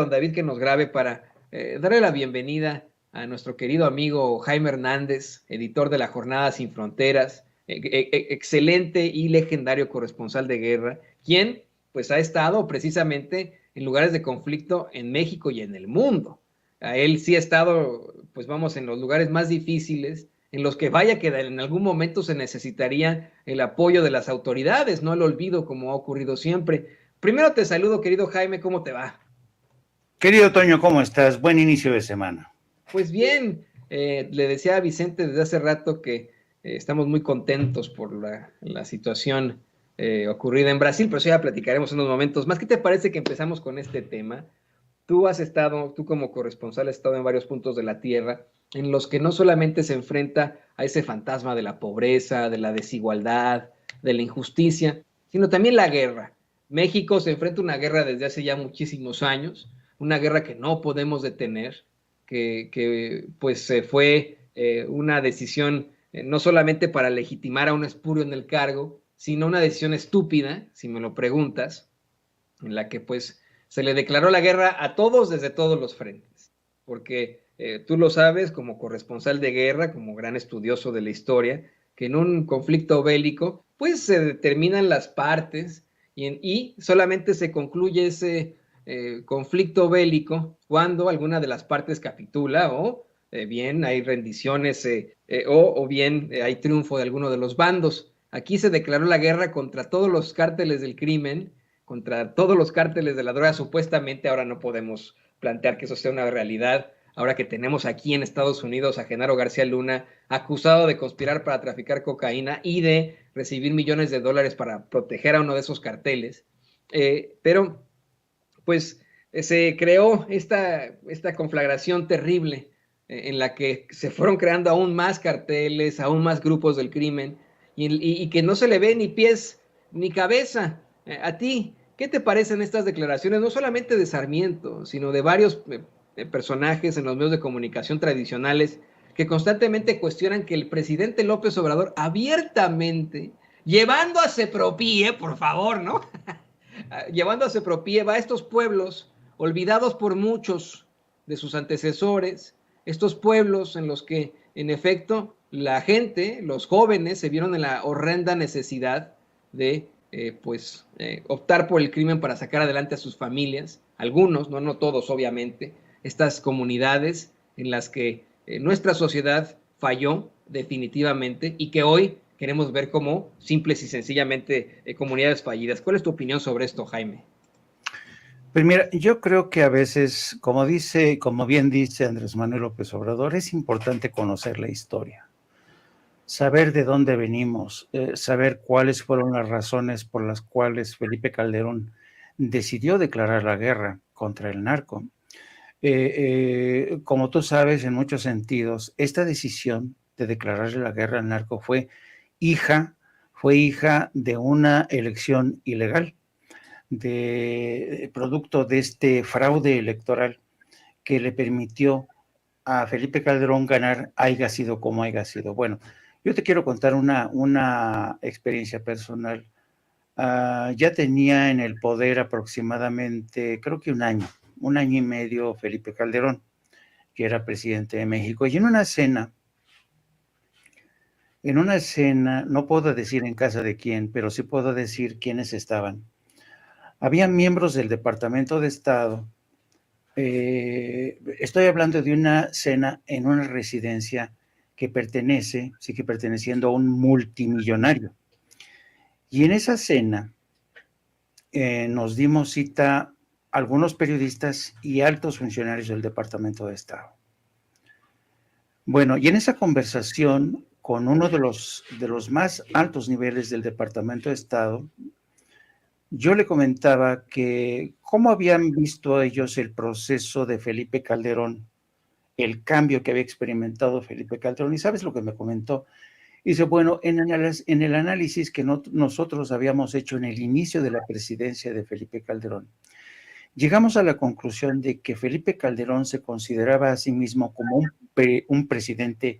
don David que nos grabe para darle la bienvenida a nuestro querido amigo Jaime Hernández, editor de La Jornada Sin Fronteras, excelente y legendario corresponsal de guerra, quien pues ha estado precisamente en lugares de conflicto en México y en el mundo. A él sí ha estado, pues vamos, en los lugares más difíciles, en los que vaya que en algún momento se necesitaría el apoyo de las autoridades, no el olvido como ha ocurrido siempre. Primero te saludo, querido Jaime, ¿cómo te va? Querido Toño, ¿cómo estás? Buen inicio de semana. Pues bien, le decía a Vicente desde hace rato que estamos muy contentos por la situación ocurrida en Brasil, pero eso ya platicaremos en unos momentos más. ¿Qué te parece que empezamos con este tema? Tú como corresponsal has estado en varios puntos de la Tierra en los que no solamente se enfrenta a ese fantasma de la pobreza, de la desigualdad, de la injusticia, sino también la guerra. México se enfrenta a una guerra desde hace ya muchísimos años, una guerra que no podemos detener, que pues fue una decisión no solamente para legitimar a un espurio en el cargo, sino una decisión estúpida, si me lo preguntas, en la que pues se le declaró la guerra a todos desde todos los frentes, porque tú lo sabes como corresponsal de guerra, como gran estudioso de la historia, que en un conflicto bélico pues se determinan las partes y solamente se concluye ese conflicto bélico cuando alguna de las partes capitula o bien hay rendiciones o bien hay triunfo de alguno de los bandos. Aquí se declaró la guerra contra todos los cárteles del crimen, contra todos los cárteles de la droga. Supuestamente ahora no podemos plantear que eso sea una realidad, ahora que tenemos aquí en Estados Unidos a Genaro García Luna acusado de conspirar para traficar cocaína y de recibir millones de dólares para proteger a uno de esos carteles. Pero pues se creó esta conflagración terrible en la que se fueron creando aún más carteles, aún más grupos del crimen y que no se le ve ni pies ni cabeza. A ti, ¿qué te parecen estas declaraciones? No solamente de Sarmiento, sino de varios personajes en los medios de comunicación tradicionales que constantemente cuestionan que el presidente López Obrador abiertamente, llevando a Sepropie, por favor, ¿no? Llevando a Sepropie, va a estos pueblos olvidados por muchos de sus antecesores, estos pueblos en los que, en efecto, la gente, los jóvenes, se vieron en la horrenda necesidad de optar por el crimen para sacar adelante a sus familias, algunos, no todos obviamente, estas comunidades en las que nuestra sociedad falló definitivamente y que hoy queremos ver como simples y sencillamente comunidades fallidas. ¿Cuál es tu opinión sobre esto, Jaime? Pues mira, yo creo que a veces, como bien dice Andrés Manuel López Obrador, es importante conocer la historia, saber de dónde venimos, saber cuáles fueron las razones por las cuales Felipe Calderón decidió declarar la guerra contra el narco. Como tú sabes, en muchos sentidos, esta decisión de declararle la guerra al narco fue hija de una elección ilegal, producto de este fraude electoral que le permitió a Felipe Calderón ganar, haya sido como haya sido. Bueno, yo te quiero contar una experiencia personal. Ya tenía en el poder aproximadamente, creo que un año y medio, Felipe Calderón, que era presidente de México, y en una cena, no puedo decir en casa de quién, pero sí puedo decir quiénes estaban. Había miembros del Departamento de Estado. Estoy hablando de una cena en una residencia que sigue perteneciendo a un multimillonario. Y en esa cena nos dimos cita algunos periodistas y altos funcionarios del Departamento de Estado. Bueno, y en esa conversación con uno de los más altos niveles del Departamento de Estado, yo le comentaba que cómo habían visto ellos el proceso de Felipe Calderón, el cambio que había experimentado Felipe Calderón, y ¿sabes lo que me comentó? Dice, bueno, en el análisis que nosotros habíamos hecho en el inicio de la presidencia de Felipe Calderón, llegamos a la conclusión de que Felipe Calderón se consideraba a sí mismo como un presidente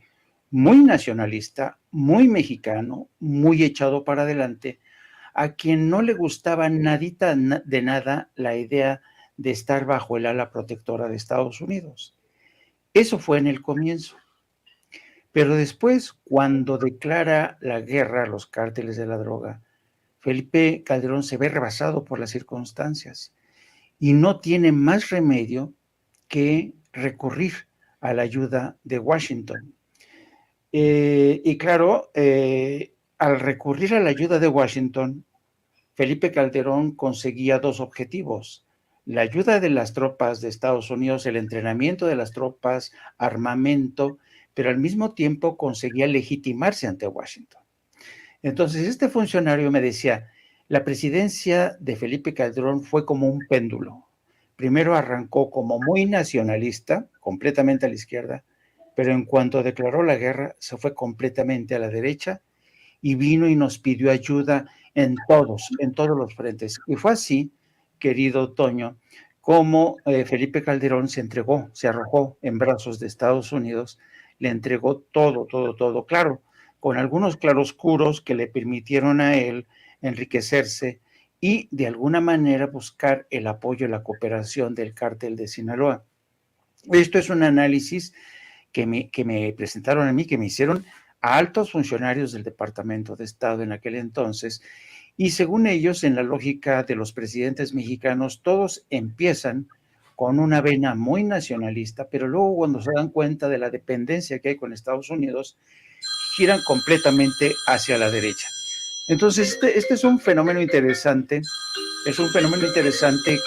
muy nacionalista, muy mexicano, muy echado para adelante, a quien no le gustaba nadita de nada la idea de estar bajo el ala protectora de Estados Unidos. Eso fue en el comienzo. Pero después, cuando declara la guerra a los cárteles de la droga, Felipe Calderón se ve rebasado por las circunstancias y no tiene más remedio que recurrir a la ayuda de Washington. Y claro, al recurrir a la ayuda de Washington, Felipe Calderón conseguía dos objetivos: la ayuda de las tropas de Estados Unidos, el entrenamiento de las tropas, armamento, pero al mismo tiempo conseguía legitimarse ante Washington. Entonces, este funcionario me decía, la presidencia de Felipe Calderón fue como un péndulo. Primero arrancó como muy nacionalista, completamente a la izquierda, pero en cuanto declaró la guerra, se fue completamente a la derecha y vino y nos pidió ayuda en todos los frentes. Y fue así, querido Toño, como Felipe Calderón se entregó, se arrojó en brazos de Estados Unidos, le entregó todo, claro, con algunos claroscuros que le permitieron a él enriquecerse y de alguna manera buscar el apoyo y la cooperación del cártel de Sinaloa. Esto es un análisis que me presentaron a mí, que me hicieron a altos funcionarios del Departamento de Estado en aquel entonces, y según ellos, en la lógica de los presidentes mexicanos, todos empiezan con una vena muy nacionalista, pero luego cuando se dan cuenta de la dependencia que hay con Estados Unidos, giran completamente hacia la derecha. Entonces, este es un fenómeno interesante,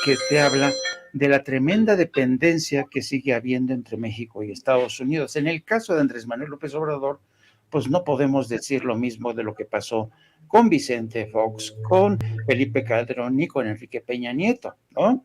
que te habla de la tremenda dependencia que sigue habiendo entre México y Estados Unidos. En el caso de Andrés Manuel López Obrador, pues no podemos decir lo mismo de lo que pasó con Vicente Fox, con Felipe Calderón ni con Enrique Peña Nieto, ¿no?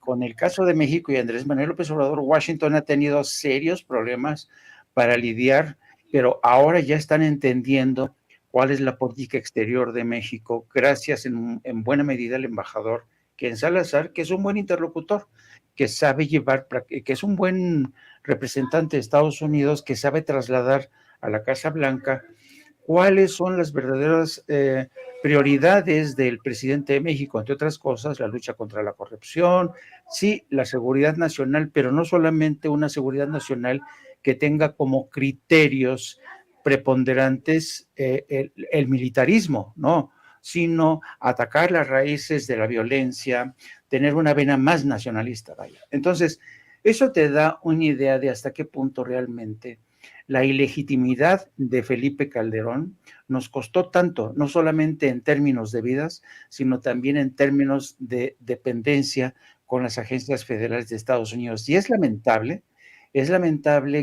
Con el caso de México y Andrés Manuel López Obrador, Washington ha tenido serios problemas para lidiar, pero ahora ya están entendiendo cuál es la política exterior de México, gracias en buena medida al embajador Ken Salazar, que es un buen interlocutor, que sabe llevar, que es un buen representante de Estados Unidos, que sabe trasladar a la Casa Blanca cuáles son las verdaderas prioridades del presidente de México, entre otras cosas, la lucha contra la corrupción, sí, la seguridad nacional, pero no solamente una seguridad nacional que tenga como criterios preponderantes el militarismo, ¿no? Sino atacar las raíces de la violencia, tener una vena más nacionalista, vaya. Entonces, eso te da una idea de hasta qué punto realmente la ilegitimidad de Felipe Calderón nos costó tanto, no solamente en términos de vidas, sino también en términos de dependencia con las agencias federales de Estados Unidos. Y es lamentable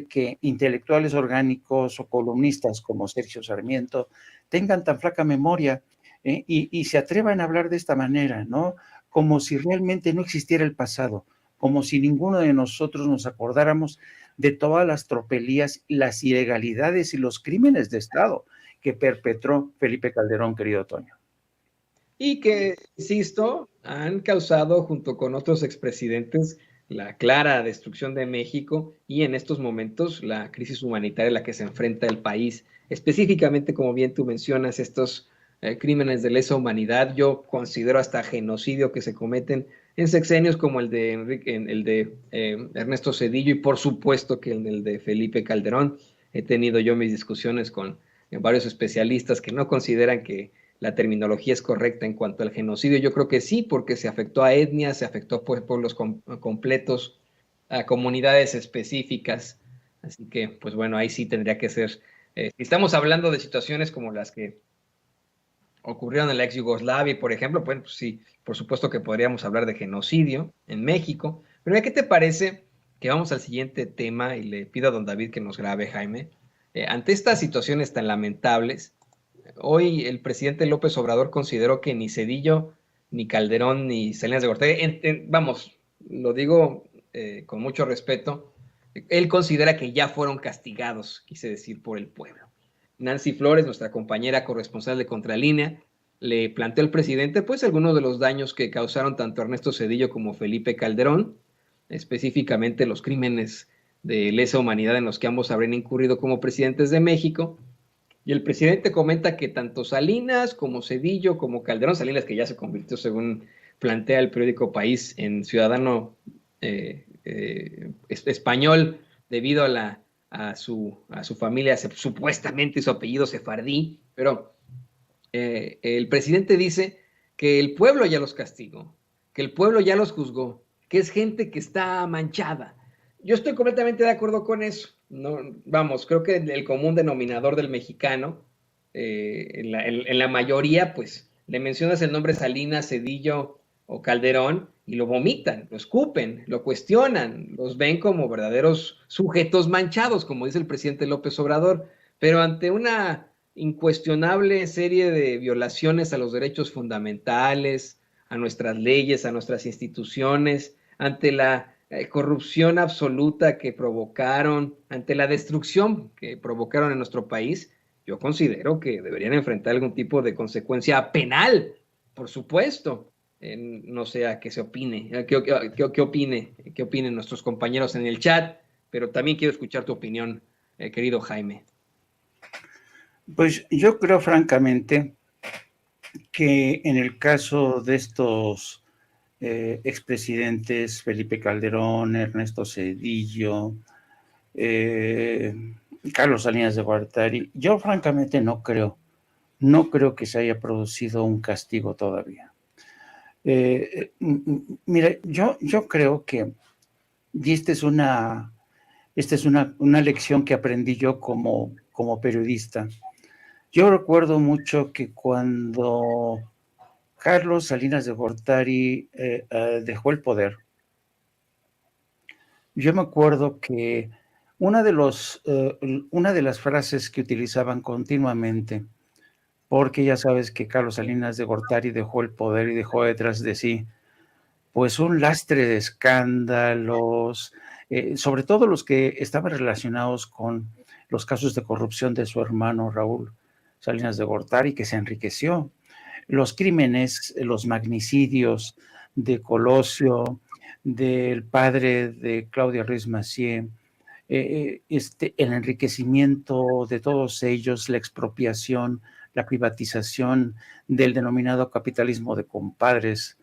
que intelectuales orgánicos o columnistas como Sergio Sarmiento tengan tan flaca memoria y se atrevan a hablar de esta manera, ¿no? Como si realmente no existiera el pasado, como si ninguno de nosotros nos acordáramos de todas las tropelías, las ilegalidades y los crímenes de Estado que perpetró Felipe Calderón, querido Toño. Y que, insisto, han causado junto con otros expresidentes la clara destrucción de México y en estos momentos la crisis humanitaria a la que se enfrenta el país. Específicamente, como bien tú mencionas, estos crímenes de lesa humanidad, yo considero hasta genocidio que se cometen en sexenios como el de Ernesto Zedillo y por supuesto que en el de Felipe Calderón. He tenido yo mis discusiones con varios especialistas que no consideran que la terminología es correcta en cuanto al genocidio. Yo creo que sí, porque se afectó a etnias, se afectó a pueblos completos, a comunidades específicas. Así que, pues bueno, ahí sí tendría que ser. Si estamos hablando de situaciones como las que ocurrieron en la ex Yugoslavia, por ejemplo, pues sí, por supuesto que podríamos hablar de genocidio en México. Pero ¿qué te parece que vamos al siguiente tema? Y le pido a don David que nos grabe, Jaime. Ante estas situaciones tan lamentables, hoy el presidente López Obrador consideró que ni Zedillo, ni Calderón, ni Salinas de Gortari, vamos, lo digo con mucho respeto, él considera que ya fueron castigados, quise decir, por el pueblo. Nancy Flores, nuestra compañera corresponsal de Contralínea, le planteó al presidente pues algunos de los daños que causaron tanto Ernesto Zedillo como Felipe Calderón, específicamente los crímenes de lesa humanidad en los que ambos habrían incurrido como presidentes de México. Y el presidente comenta que tanto Salinas como Zedillo como Calderón, Salinas que ya se convirtió según plantea el periódico País en Ciudadano español debido a su familia, supuestamente su apellido sefardí, pero el presidente dice que el pueblo ya los castigó, que el pueblo ya los juzgó, que es gente que está manchada. Yo estoy completamente de acuerdo con eso. No, vamos, creo que el común denominador del mexicano, en la mayoría, pues le mencionas el nombre Salinas, Cedillo o Calderón y lo vomitan, lo escupen, lo cuestionan, los ven como verdaderos sujetos manchados, como dice el presidente López Obrador, pero ante una incuestionable serie de violaciones a los derechos fundamentales, a nuestras leyes, a nuestras instituciones, ante la corrupción absoluta que provocaron, ante la destrucción que provocaron en nuestro país, yo considero que deberían enfrentar algún tipo de consecuencia penal, por supuesto. No sé a qué se opine, qué opinen nuestros compañeros en el chat, pero también quiero escuchar tu opinión, querido Jaime. Pues yo creo francamente que en el caso de estos expresidentes, Felipe Calderón, Ernesto Zedillo, Carlos Salinas de Gortari, yo francamente no creo que se haya producido un castigo todavía. Mire, yo creo que, y esta es una lección que aprendí yo como periodista. Yo recuerdo mucho que cuando Carlos Salinas de Gortari dejó el poder, yo me acuerdo que una de las frases que utilizaban continuamente, porque ya sabes que Carlos Salinas de Gortari dejó el poder y dejó detrás de sí pues un lastre de escándalos, sobre todo los que estaban relacionados con los casos de corrupción de su hermano Raúl Salinas de Gortari, que se enriqueció, los crímenes, los magnicidios de Colosio, del padre de Claudia Ruiz Massieu, el enriquecimiento de todos ellos, la expropiación, la privatización del denominado capitalismo de compadres,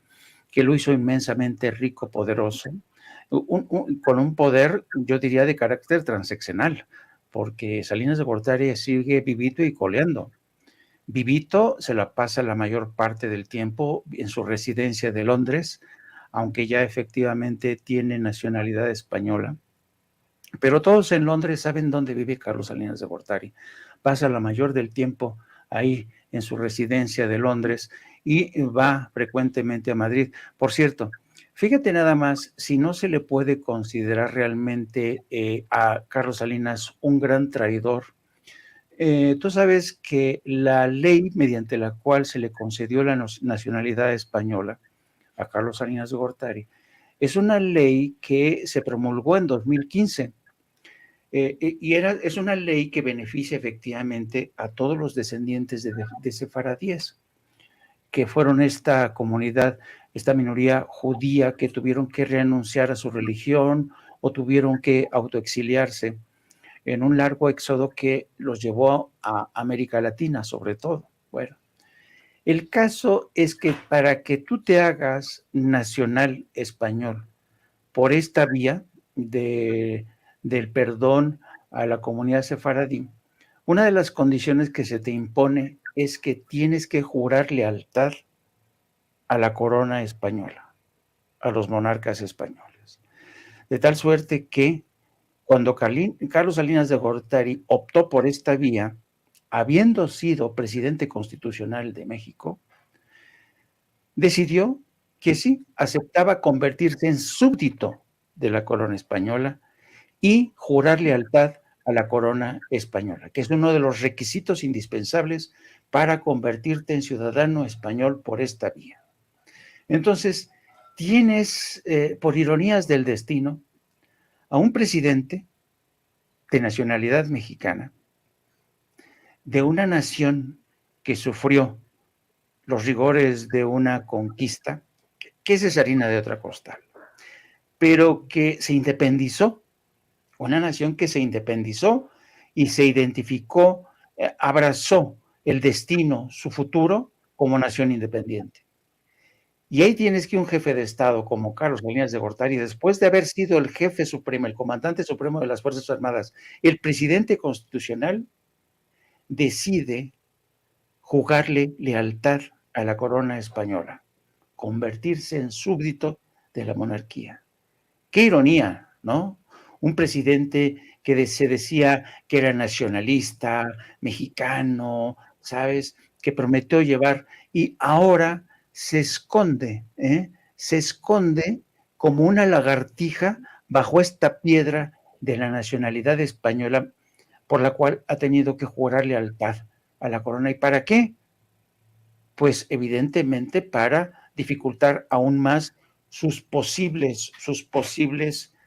que lo hizo inmensamente rico, poderoso, con un poder, yo diría, de carácter transeccional, porque Salinas de Gortari sigue vivito y coleando. Vivito se la pasa la mayor parte del tiempo en su residencia de Londres, aunque ya efectivamente tiene nacionalidad española. Pero todos en Londres saben dónde vive Carlos Salinas de Gortari. Pasa la mayor del tiempo ahí en su residencia de Londres y va frecuentemente a Madrid. Por cierto, fíjate nada más, si no se le puede considerar realmente a Carlos Salinas un gran traidor. Tú sabes que la ley mediante la cual se le concedió la nacionalidad española a Carlos Salinas de Gortari es una ley que se promulgó en 2015. Es una ley que beneficia efectivamente a todos los descendientes de sefaradíes, que fueron esta comunidad, esta minoría judía que tuvieron que renunciar a su religión o tuvieron que autoexiliarse en un largo éxodo que los llevó a América Latina, sobre todo. Bueno, el caso es que para que tú te hagas nacional español por esta vía del perdón a la comunidad sefaradí, una de las condiciones que se te impone es que tienes que jurar lealtad a la corona española, a los monarcas españoles. De tal suerte que cuando Carlos Salinas de Gortari optó por esta vía, habiendo sido presidente constitucional de México, decidió que sí, aceptaba convertirse en súbdito de la corona española y jurar lealtad a la corona española, que es uno de los requisitos indispensables para convertirte en ciudadano español por esta vía. Entonces, tienes, por ironías del destino, a un presidente de nacionalidad mexicana, de una nación que sufrió los rigores de una conquista, que es harina de otra costal, pero que se independizó, una nación que se independizó y se identificó, abrazó el destino, su futuro, como nación independiente. Y ahí tienes que un jefe de Estado como Carlos Salinas de Gortari, después de haber sido el jefe supremo, el comandante supremo de las Fuerzas Armadas, el presidente constitucional, decide jugarle lealtad a la corona española, convertirse en súbdito de la monarquía. Qué ironía, ¿no? Un presidente que se decía que era nacionalista, mexicano, ¿sabes? Que prometió llevar, y ahora se esconde, ¿eh? Se esconde como una lagartija bajo esta piedra de la nacionalidad española por la cual ha tenido que jurar lealtad a la corona. ¿Y para qué? Pues evidentemente para dificultar aún más sus posibles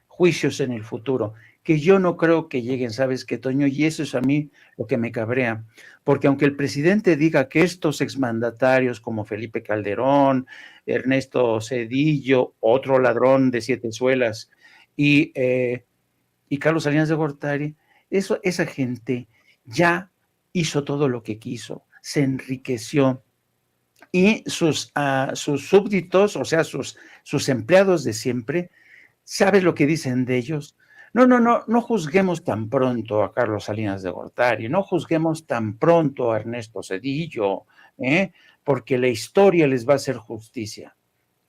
juicios en el futuro, que yo no creo que lleguen, ¿sabes qué, Toño? Y eso es a mí lo que me cabrea, porque aunque el presidente diga que estos exmandatarios como Felipe Calderón, Ernesto Zedillo, otro ladrón de 7 suelas, y Carlos Salinas de Gortari, esa gente ya hizo todo lo que quiso, se enriqueció, y sus súbditos, o sea, sus empleados de siempre, ¿sabes lo que dicen de ellos? No juzguemos tan pronto a Carlos Salinas de Gortari, no juzguemos tan pronto a Ernesto Zedillo, porque la historia les va a hacer justicia.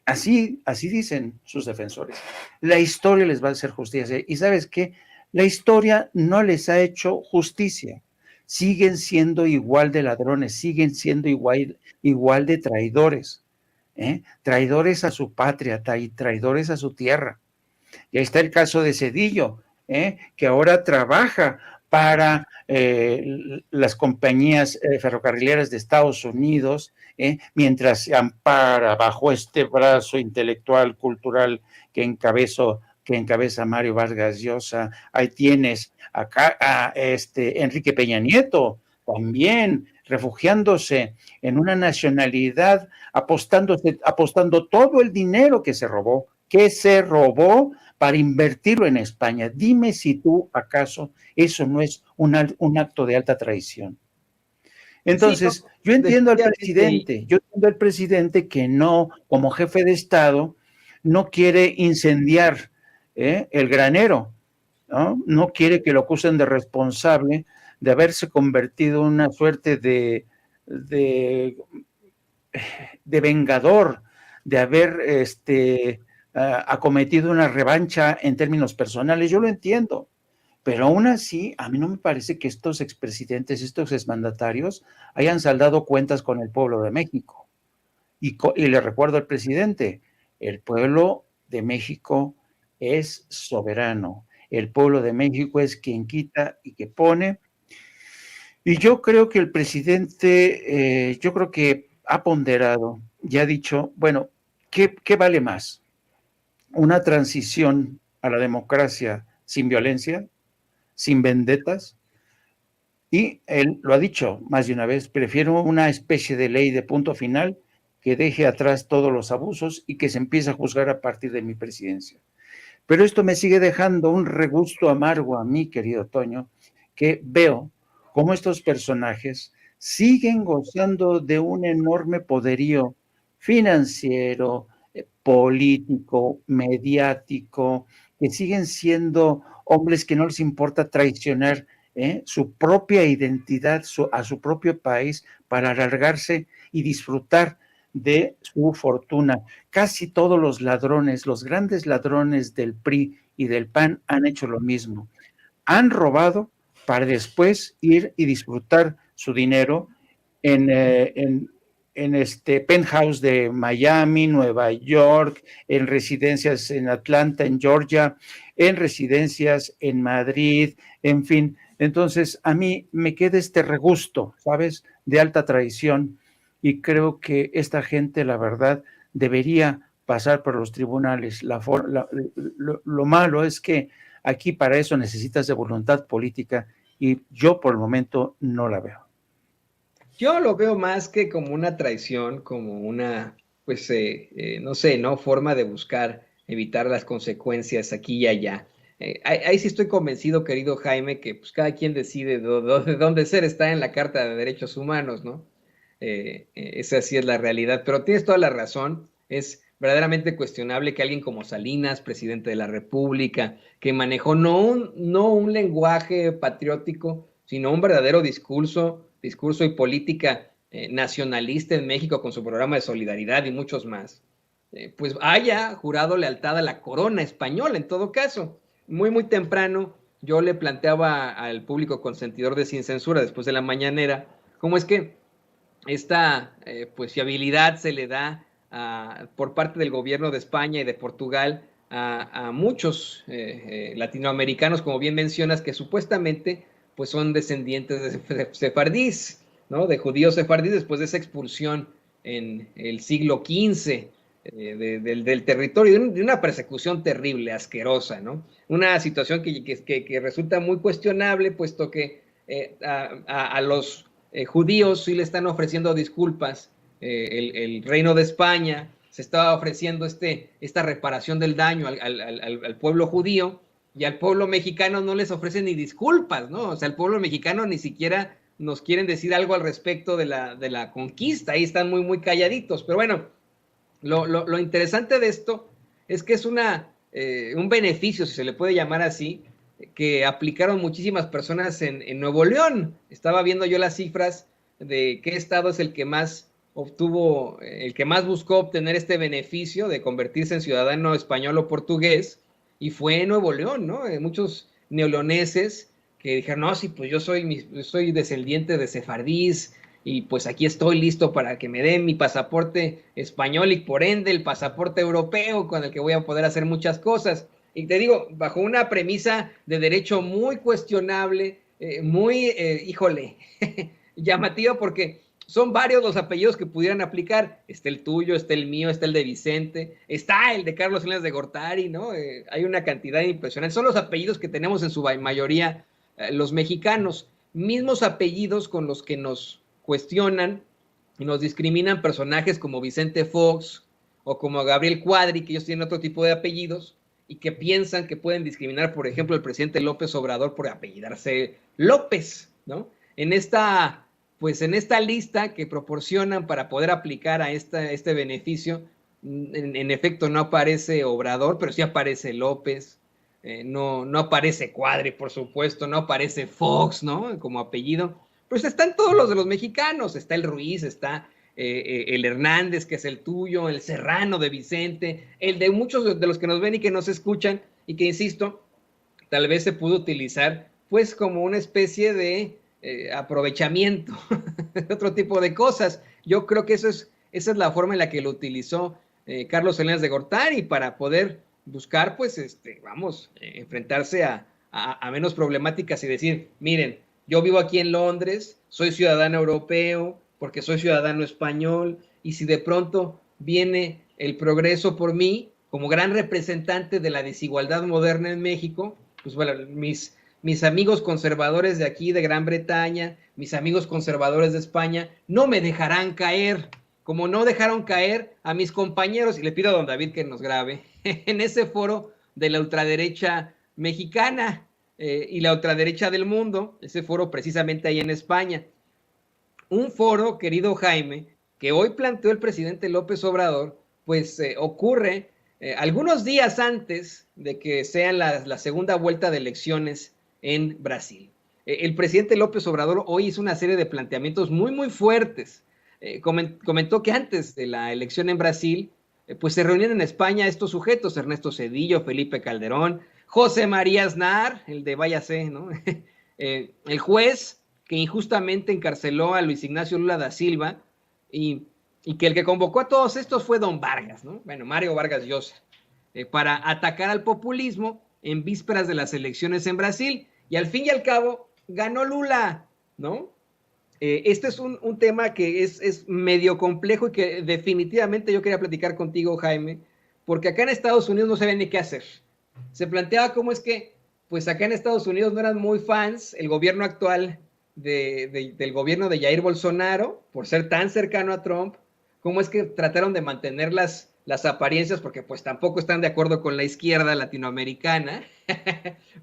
Así dicen sus defensores. La historia les va a hacer justicia. ¿Y sabes qué? La historia no les ha hecho justicia. Siguen siendo igual de ladrones, siguen siendo igual de traidores. Traidores a su patria, traidores a su tierra. Y ahí está el caso de Zedillo, que ahora trabaja para las compañías ferrocarrileras de Estados Unidos, mientras se ampara bajo este brazo intelectual, cultural que encabeza Mario Vargas Llosa. Ahí tienes acá a Enrique Peña Nieto, también refugiándose en una nacionalidad, apostando todo el dinero que se robó para invertirlo en España. Dime si tú, acaso, eso no es un acto de alta traición. Entonces, sí, no, yo entiendo al presidente que no, como jefe de Estado, no quiere incendiar el granero, no quiere que lo acusen de responsable de haberse convertido en una suerte de vengador, de haber acometido una revancha en términos personales. Yo lo entiendo, pero aún así, a mí no me parece que estos expresidentes, estos exmandatarios, hayan saldado cuentas con el pueblo de México. Y le recuerdo al presidente, el pueblo de México es soberano. El pueblo de México es quien quita y que pone. Y yo creo que el presidente, yo creo que ha ponderado y ha dicho, bueno, ¿qué vale más? ¿Una transición a la democracia sin violencia, sin vendetas? Y él lo ha dicho más de una vez, prefiero una especie de ley de punto final que deje atrás todos los abusos y que se empiece a juzgar a partir de mi presidencia. Pero esto me sigue dejando un regusto amargo a mí, querido Toño, que veo cómo estos personajes siguen gozando de un enorme poderío financiero, político, mediático, que siguen siendo hombres que no les importa traicionar su propia identidad, a su propio país, para alargarse y disfrutar de su fortuna. Casi todos los ladrones, los grandes ladrones del PRI y del PAN han hecho lo mismo. Han robado para después ir y disfrutar su dinero en este penthouse de Miami, Nueva York, en residencias en Atlanta, en Georgia, en residencias en Madrid, en fin. Entonces, a mí me queda este regusto, ¿sabes?, de alta traición, y creo que esta gente, la verdad, debería pasar por los tribunales. Lo malo es que aquí para eso necesitas de voluntad política, y yo por el momento no la veo. Yo lo veo más que como una traición, como una, pues, no sé, ¿no? Forma de buscar evitar las consecuencias aquí y allá. Ahí sí estoy convencido, querido Jaime, que pues cada quien decide de dónde ser, está en la Carta de Derechos Humanos, ¿no? Esa sí es la realidad, pero tienes toda la razón. Es verdaderamente cuestionable que alguien como Salinas, presidente de la República, que manejó no un lenguaje patriótico, sino un verdadero discurso y política nacionalista en México con su programa de solidaridad y muchos más, pues haya jurado lealtad a la corona española en todo caso. Muy, muy temprano yo le planteaba al público consentidor de Sin Censura después de la mañanera cómo es que esta pues fiabilidad se le da por parte del gobierno de España y de Portugal a muchos latinoamericanos, como bien mencionas, que supuestamente pues son descendientes de sefardíes, ¿no? De judíos sefardíes después de esa expulsión en el siglo XV del territorio, de una persecución terrible, asquerosa, ¿no? Una situación que resulta muy cuestionable, puesto que a los judíos sí le están ofreciendo disculpas, el Reino de España se estaba ofreciendo esta reparación del daño al pueblo judío, y al pueblo mexicano no les ofrecen ni disculpas, ¿no? O sea, el pueblo mexicano ni siquiera nos quieren decir algo al respecto de la conquista, ahí están muy, muy calladitos, pero bueno, lo interesante de esto es que es un beneficio, si se le puede llamar así, que aplicaron muchísimas personas en Nuevo León. Estaba viendo yo las cifras de qué estado es el que más obtuvo, el que más buscó obtener este beneficio de convertirse en ciudadano español o portugués, y fue Nuevo León, ¿no? Muchos neoleoneses que dijeron, no, sí, pues yo soy descendiente de sefardíes, y pues aquí estoy listo para que me den mi pasaporte español y por ende el pasaporte europeo con el que voy a poder hacer muchas cosas. Y te digo, bajo una premisa de derecho muy cuestionable, híjole, llamativa, porque son varios los apellidos que pudieran aplicar. Está el tuyo, está el mío, está el de Vicente, está el de Carlos Salinas de Gortari, ¿no? Hay una cantidad impresionante. Son los apellidos que tenemos en su mayoría los mexicanos, mismos apellidos con los que nos cuestionan y nos discriminan personajes como Vicente Fox o como Gabriel Cuadri, que ellos tienen otro tipo de apellidos y que piensan que pueden discriminar, por ejemplo, al presidente López Obrador por apellidarse López, ¿no? En esta lista que proporcionan para poder aplicar a este beneficio, en efecto no aparece Obrador, pero sí aparece López, no aparece Cuadri, por supuesto, no aparece Fox, ¿no? Como apellido. Pues están todos los de los mexicanos, está el Ruiz, está el Hernández, que es el tuyo, el Serrano de Vicente, el de muchos de los que nos ven y que nos escuchan, y que, insisto, tal vez se pudo utilizar pues como una especie de aprovechamiento de otro tipo de cosas. Yo creo que esa es la forma en la que lo utilizó Carlos Salinas de Gortari para poder buscar, pues, enfrentarse a menos problemáticas y decir, miren, yo vivo aquí en Londres, soy ciudadano europeo, porque soy ciudadano español, y si de pronto viene el progreso por mí, como gran representante de la desigualdad moderna en México, pues bueno, mis amigos conservadores de aquí, de Gran Bretaña, mis amigos conservadores de España, no me dejarán caer, como no dejaron caer a mis compañeros, y le pido a don David que nos grabe, en ese foro de la ultraderecha mexicana, y la ultraderecha del mundo, ese foro precisamente ahí en España. Un foro, querido Jaime, que hoy planteó el presidente López Obrador, pues ocurre algunos días antes de que sea la segunda vuelta de elecciones en Brasil. El presidente López Obrador hoy hizo una serie de planteamientos muy, muy fuertes. Comentó que antes de la elección en Brasil, pues se reunían en España estos sujetos, Ernesto Zedillo, Felipe Calderón, José María Aznar, el de váyase, ¿no? El juez que injustamente encarceló a Luis Ignacio Lula da Silva, y que el que convocó a todos estos fue don Vargas, ¿no? Bueno, Mario Vargas Llosa, para atacar al populismo en vísperas de las elecciones en Brasil, y al fin y al cabo ganó Lula, ¿no? Este es un tema que es medio complejo y que definitivamente yo quería platicar contigo, Jaime, porque acá en Estados Unidos no sabían ni qué hacer. Se planteaba cómo es que, pues acá en Estados Unidos no eran muy fans el gobierno actual del gobierno de Jair Bolsonaro, por ser tan cercano a Trump, cómo es que trataron de mantener las apariencias, porque pues tampoco están de acuerdo con la izquierda latinoamericana,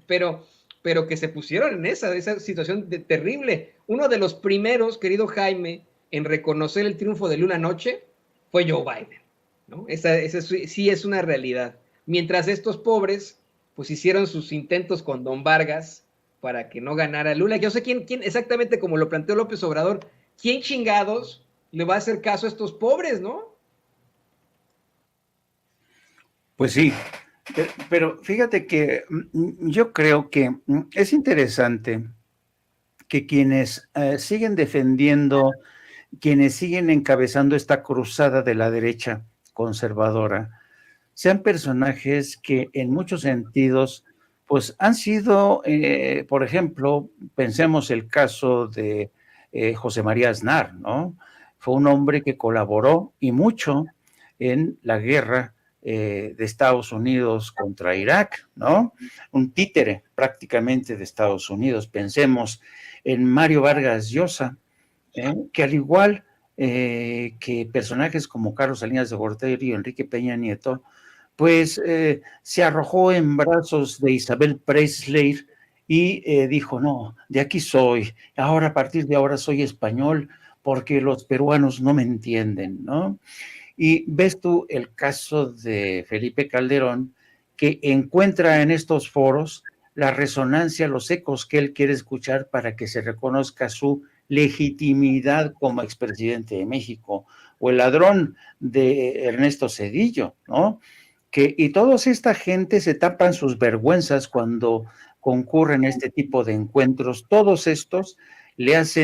pero que se pusieron en esa situación terrible. Uno de los primeros, querido Jaime, en reconocer el triunfo de Lula anoche fue Joe Biden. ¿no? Esa sí es una realidad. Mientras estos pobres, pues hicieron sus intentos con Don Vargas para que no ganara Lula. Yo sé quién exactamente como lo planteó López Obrador, quién chingados le va a hacer caso a estos pobres, ¿no? Pues sí, pero fíjate que yo creo que es interesante que quienes siguen defendiendo, quienes siguen encabezando esta cruzada de la derecha conservadora, sean personajes que en muchos sentidos, pues han sido, por ejemplo, pensemos el caso de José María Aznar, ¿no? Fue un hombre que colaboró y mucho en la guerra de Estados Unidos contra Irak, ¿no? Un títere prácticamente de Estados Unidos. Pensemos en Mario Vargas Llosa, que al igual que personajes como Carlos Salinas de Gortari y Enrique Peña Nieto, pues se arrojó en brazos de Isabel Presley y dijo, no, de aquí soy, ahora a partir de ahora soy español porque los peruanos no me entienden, ¿no? Y ves tú el caso de Felipe Calderón, que encuentra en estos foros la resonancia, los ecos que él quiere escuchar para que se reconozca su legitimidad como expresidente de México, o el ladrón de Ernesto Zedillo, ¿no? Y toda esta gente se tapan sus vergüenzas cuando concurren a este tipo de encuentros. Todos estos les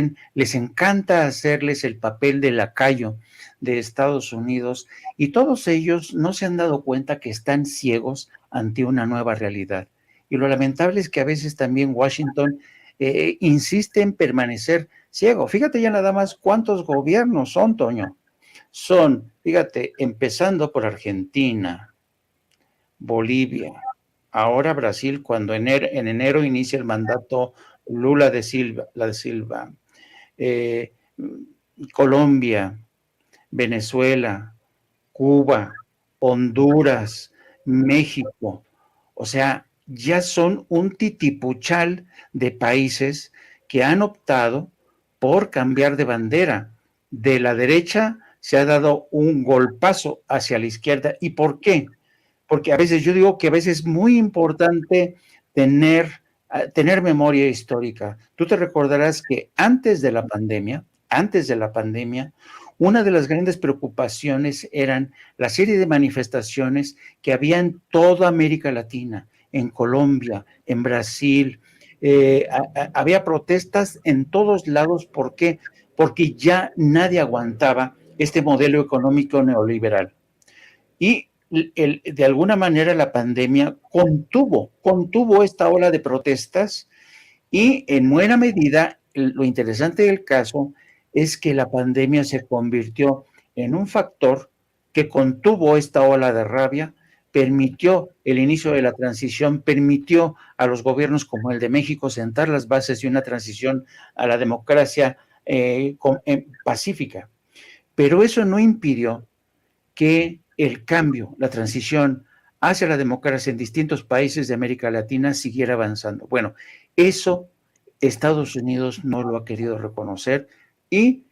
encanta hacerles el papel de lacayo de Estados Unidos y todos ellos no se han dado cuenta que están ciegos ante una nueva realidad. Y lo lamentable es que a veces también Washington insiste en permanecer ciego. Fíjate ya nada más cuántos gobiernos son, Toño. Son, fíjate, empezando por Argentina, Bolivia, ahora Brasil, cuando en enero inicia el mandato Lula de Silva, eh, Colombia, Venezuela, Cuba, Honduras, México. O sea, ya son un titipuchal de países que han optado por cambiar de bandera. De la derecha se ha dado un golpazo hacia la izquierda. ¿Y por qué? Porque a veces yo digo que a veces es muy importante tener memoria histórica. Tú te recordarás que antes de la pandemia, una de las grandes preocupaciones eran la serie de manifestaciones que había en toda América Latina, en Colombia, en Brasil. Había protestas en todos lados. ¿Por qué? Porque ya nadie aguantaba este modelo económico neoliberal. Y de alguna manera la pandemia contuvo esta ola de protestas y en buena medida lo interesante del caso es que la pandemia se convirtió en un factor que contuvo esta ola de rabia, permitió el inicio de la transición, permitió a los gobiernos como el de México sentar las bases de una transición a la democracia pacífica. Pero eso no impidió que el cambio, la transición hacia la democracia en distintos países de América Latina siguiera avanzando. Bueno, eso Estados Unidos no lo ha querido reconocer y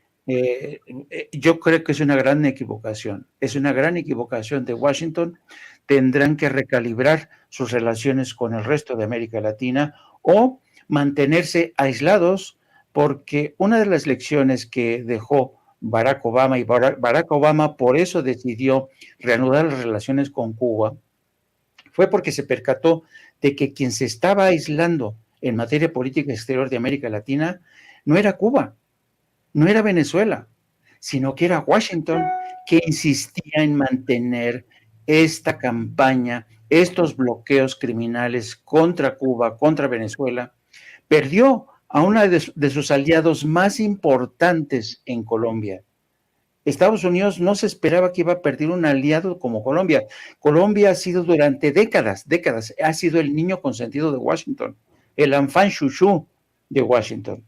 yo creo que es una gran equivocación. Es una gran equivocación de Washington. Tendrán que recalibrar sus relaciones con el resto de América Latina o mantenerse aislados, porque una de las lecciones que dejó Barack Obama, y Barack Obama por eso decidió reanudar las relaciones con Cuba, fue porque se percató de que quien se estaba aislando en materia política exterior de América Latina no era Cuba, no era Venezuela, sino que era Washington, que insistía en mantener esta campaña, estos bloqueos criminales contra Cuba, contra Venezuela. Perdió a uno de sus aliados más importantes en Colombia. Estados Unidos no se esperaba que iba a perder un aliado como Colombia. Colombia ha sido durante décadas, ha sido el niño consentido de Washington, el enfant chouchou de Washington.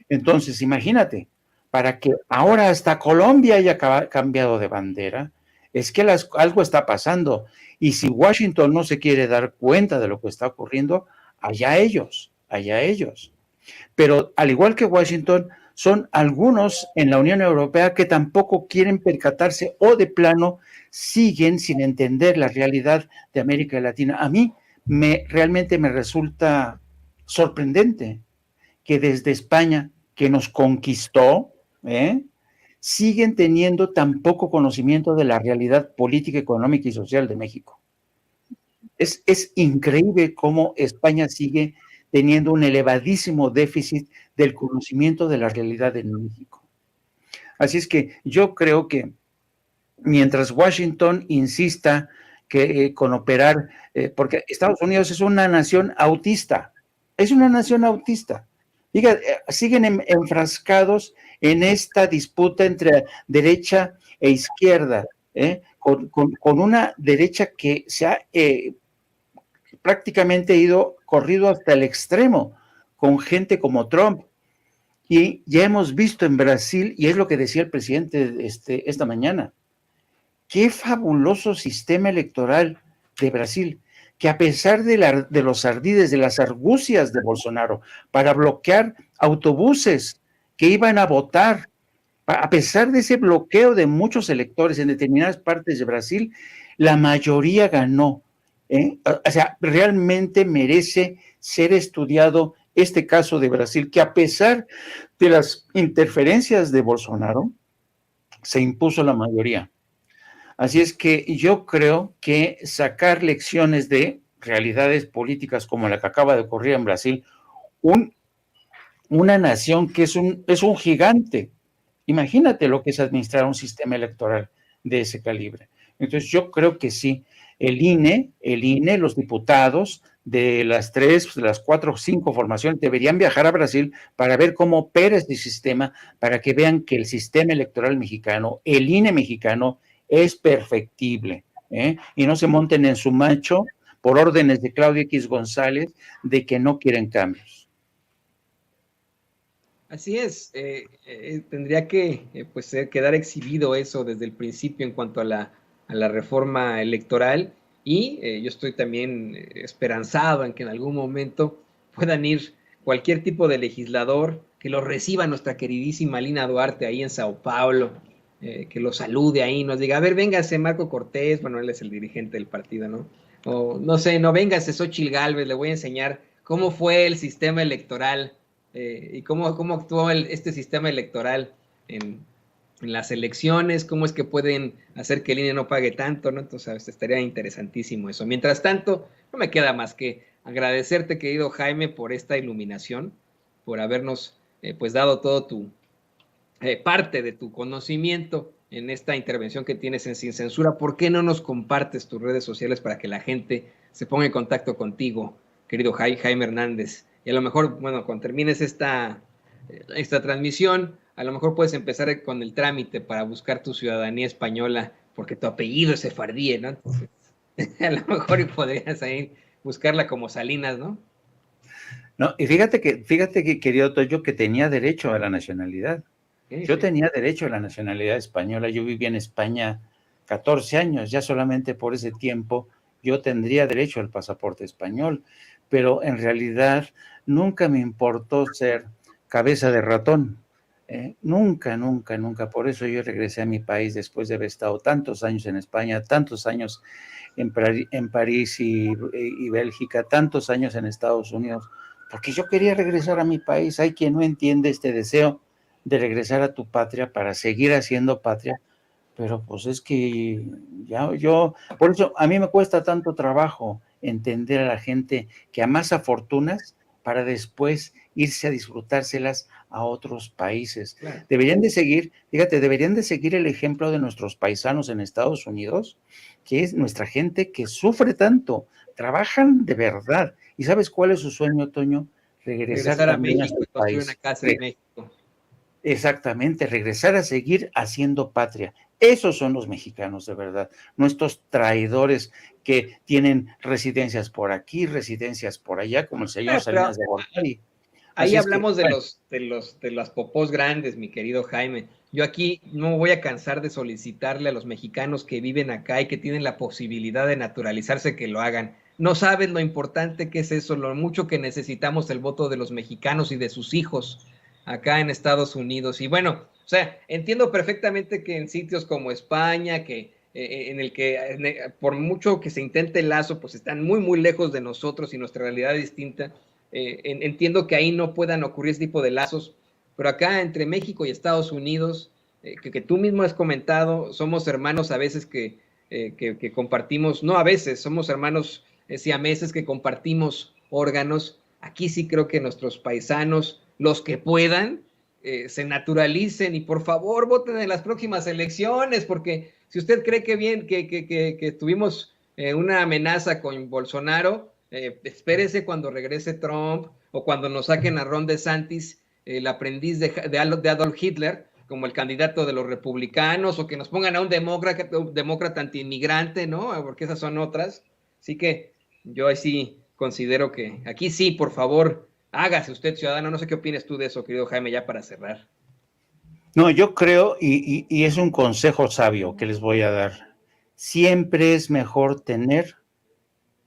Entonces, imagínate, para que ahora hasta Colombia haya cambiado de bandera, es que algo está pasando. Y si Washington no se quiere dar cuenta de lo que está ocurriendo, allá ellos. Pero al igual que Washington, son algunos en la Unión Europea que tampoco quieren percatarse o de plano siguen sin entender la realidad de América Latina. A mí realmente me resulta sorprendente que desde España, que nos conquistó, siguen teniendo tan poco conocimiento de la realidad política, económica y social de México. Es increíble cómo España sigue teniendo un elevadísimo déficit del conocimiento de la realidad en México. Así es que yo creo que mientras Washington insista con operar, porque Estados Unidos es una nación autista, Diga, siguen enfrascados en esta disputa entre derecha e izquierda, con una derecha que se ha prácticamente corrido hasta el extremo, con gente como Trump. Y ya hemos visto en Brasil, y es lo que decía el presidente esta mañana, qué fabuloso sistema electoral de Brasil, que a pesar de los ardides, de las argucias de Bolsonaro, para bloquear autobuses que iban a votar, a pesar de ese bloqueo de muchos electores en determinadas partes de Brasil, la mayoría ganó. O sea, realmente merece ser estudiado este caso de Brasil, que a pesar de las interferencias de Bolsonaro, se impuso la mayoría. Así es que yo creo que sacar lecciones de realidades políticas como la que acaba de ocurrir en Brasil, una nación que es un gigante. Imagínate lo que es administrar un sistema electoral de ese calibre. Entonces yo creo que sí, el INE, los diputados de las 3, de las 4 o 5 formaciones deberían viajar a Brasil para ver cómo opera este sistema, para que vean que el sistema electoral mexicano, el INE mexicano, es perfectible, y no se monten en su macho por órdenes de Claudia X González de que no quieren cambios. Así es, tendría que pues, quedar exhibido eso desde el principio en cuanto a la reforma electoral, y yo estoy también esperanzado en que en algún momento puedan ir cualquier tipo de legislador, que lo reciba nuestra queridísima Lina Duarte ahí en Sao Paulo, que lo salude ahí, nos diga, a ver, véngase Marco Cortés, bueno, él es el dirigente del partido, ¿no? O no sé, no, véngase Xóchitl Gálvez, le voy a enseñar cómo fue el sistema electoral y cómo actuó este sistema electoral en las elecciones, cómo es que pueden hacer que el INE no pague tanto, ¿no? Entonces estaría interesantísimo eso. Mientras tanto, no me queda más que agradecerte, querido Jaime, por esta iluminación, por habernos pues dado todo tu parte de tu conocimiento en esta intervención que tienes en Sin Censura. ¿Por qué no nos compartes tus redes sociales para que la gente se ponga en contacto contigo, querido Jaime Hernández? Y a lo mejor, bueno, cuando termines esta transmisión, a lo mejor puedes empezar con el trámite para buscar tu ciudadanía española, porque tu apellido es sefardí, ¿no? Entonces, a lo mejor podrías ahí buscarla como Salinas, ¿no? No, y fíjate que, querido Toyo, que tenía derecho a la nacionalidad. Yo tenía derecho a la nacionalidad española. Yo viví en España 14 años, ya solamente por ese tiempo yo tendría derecho al pasaporte español, pero en realidad nunca me importó ser cabeza de ratón. Nunca. Por eso yo regresé a mi país después de haber estado tantos años en España, tantos años en París y Bélgica, tantos años en Estados Unidos, porque yo quería regresar a mi país. Hay quien no entiende este deseo de regresar a tu patria para seguir haciendo patria, pero pues es que por eso a mí me cuesta tanto trabajo entender a la gente que amasa fortunas para después irse a disfrutárselas a otros países. Claro. Deberían de seguir el ejemplo de nuestros paisanos en Estados Unidos, que es nuestra gente que sufre tanto, trabajan de verdad. ¿Y sabes cuál es su sueño, Toño? Regresar a México, construir una casa en México. Exactamente, regresar a seguir haciendo patria. Esos son los mexicanos de verdad, nuestros traidores que tienen residencias por aquí, residencias por allá, como el señor Salinas de Gortari. Ahí hablamos de las popós grandes, mi querido Jaime. Yo aquí no me voy a cansar de solicitarle a los mexicanos que viven acá y que tienen la posibilidad de naturalizarse que lo hagan. No saben lo importante que es eso, lo mucho que necesitamos el voto de los mexicanos y de sus hijos. acá en Estados Unidos. Y bueno, o sea, entiendo perfectamente que en sitios como España, que en el que por mucho que se intente el lazo, pues están muy, muy lejos de nosotros y nuestra realidad es distinta. Entiendo que ahí no puedan ocurrir ese tipo de lazos, pero acá entre México y Estados Unidos, que tú mismo has comentado, somos hermanos a veces que compartimos, no a veces, somos hermanos siameses que compartimos órganos. Aquí sí creo que nuestros paisanos, los que puedan, se naturalicen y por favor voten en las próximas elecciones, porque si usted cree que bien que tuvimos una amenaza con Bolsonaro, espérese cuando regrese Trump o cuando nos saquen a Ron DeSantis, el aprendiz de Adolf Hitler, como el candidato de los republicanos, o que nos pongan a un demócrata anti-inmigrante, ¿no? Porque esas son otras. Así que yo así considero que aquí sí, por favor, hágase usted ciudadano. No sé qué opinas tú de eso, querido Jaime, ya para cerrar. No, yo creo, y es un consejo sabio que les voy a dar, siempre es mejor tener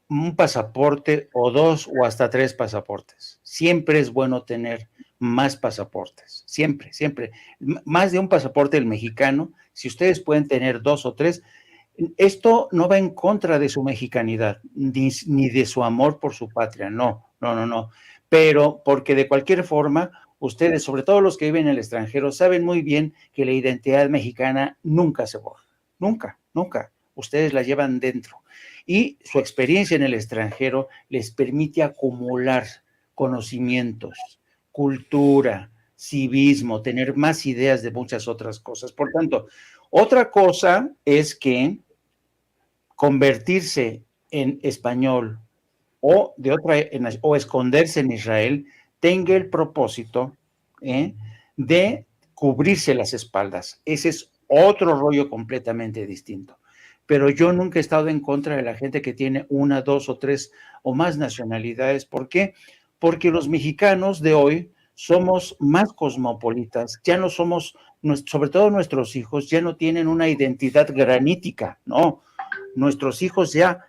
un pasaporte o dos o hasta tres pasaportes. Siempre es bueno tener más pasaportes, siempre, siempre. Más de un pasaporte el mexicano, si ustedes pueden tener dos o tres, esto no va en contra de su mexicanidad, ni de su amor por su patria, no, no, no, no. Pero porque de cualquier forma, ustedes, sobre todo los que viven en el extranjero, saben muy bien que la identidad mexicana nunca se borra, nunca, nunca. Ustedes la llevan dentro. Y su experiencia en el extranjero les permite acumular conocimientos, cultura, civismo, tener más ideas de muchas otras cosas. Por tanto, otra cosa es que convertirse en español o de otra o esconderse en Israel tenga el propósito de cubrirse las espaldas. Ese es otro rollo completamente distinto. Pero yo nunca he estado en contra de la gente que tiene una, dos o tres o más nacionalidades. ¿Por qué? Porque los mexicanos de hoy somos más cosmopolitas, ya no somos, sobre todo nuestros hijos, ya no tienen una identidad granítica, ¿no? Nuestros hijos ya,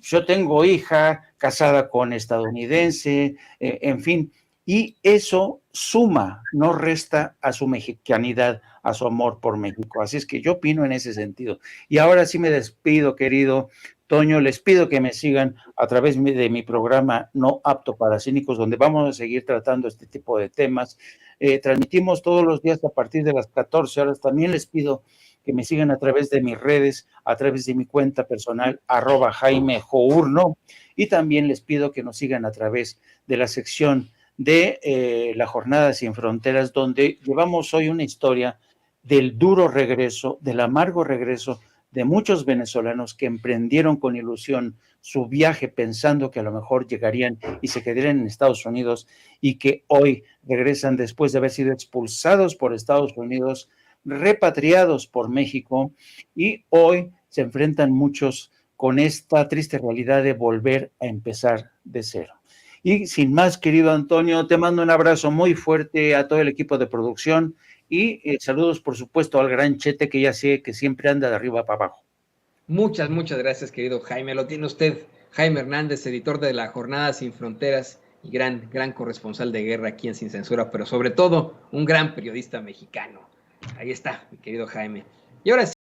yo tengo hija casada con estadounidense, en fin, y eso suma, no resta a su mexicanidad, a su amor por México. Así es que yo opino en ese sentido. Y ahora sí me despido, querido Toño, les pido que me sigan a través de mi programa No Apto para Cínicos, donde vamos a seguir tratando este tipo de temas. Transmitimos todos los días a partir de las 14 horas. También les pido que me sigan a través de mis redes, a través de mi cuenta personal, @JaimeJourno, y también les pido que nos sigan a través de la sección de la Jornada Sin Fronteras, donde llevamos hoy una historia del duro regreso, del amargo regreso de muchos venezolanos que emprendieron con ilusión su viaje pensando que a lo mejor llegarían y se quedarían en Estados Unidos y que hoy regresan después de haber sido expulsados por Estados Unidos, repatriados por México, y hoy se enfrentan muchos con esta triste realidad de volver a empezar de cero. Y sin más, querido Antonio, te mando un abrazo muy fuerte a todo el equipo de producción y saludos, por supuesto, al gran Chete, que ya sé que siempre anda de arriba para abajo. Muchas, muchas gracias, querido Jaime. Lo tiene usted, Jaime Hernández, editor de La Jornada Sin Fronteras y gran corresponsal de guerra aquí en Sin Censura, pero sobre todo un gran periodista mexicano. Ahí está, mi querido Jaime. Y ahora sí.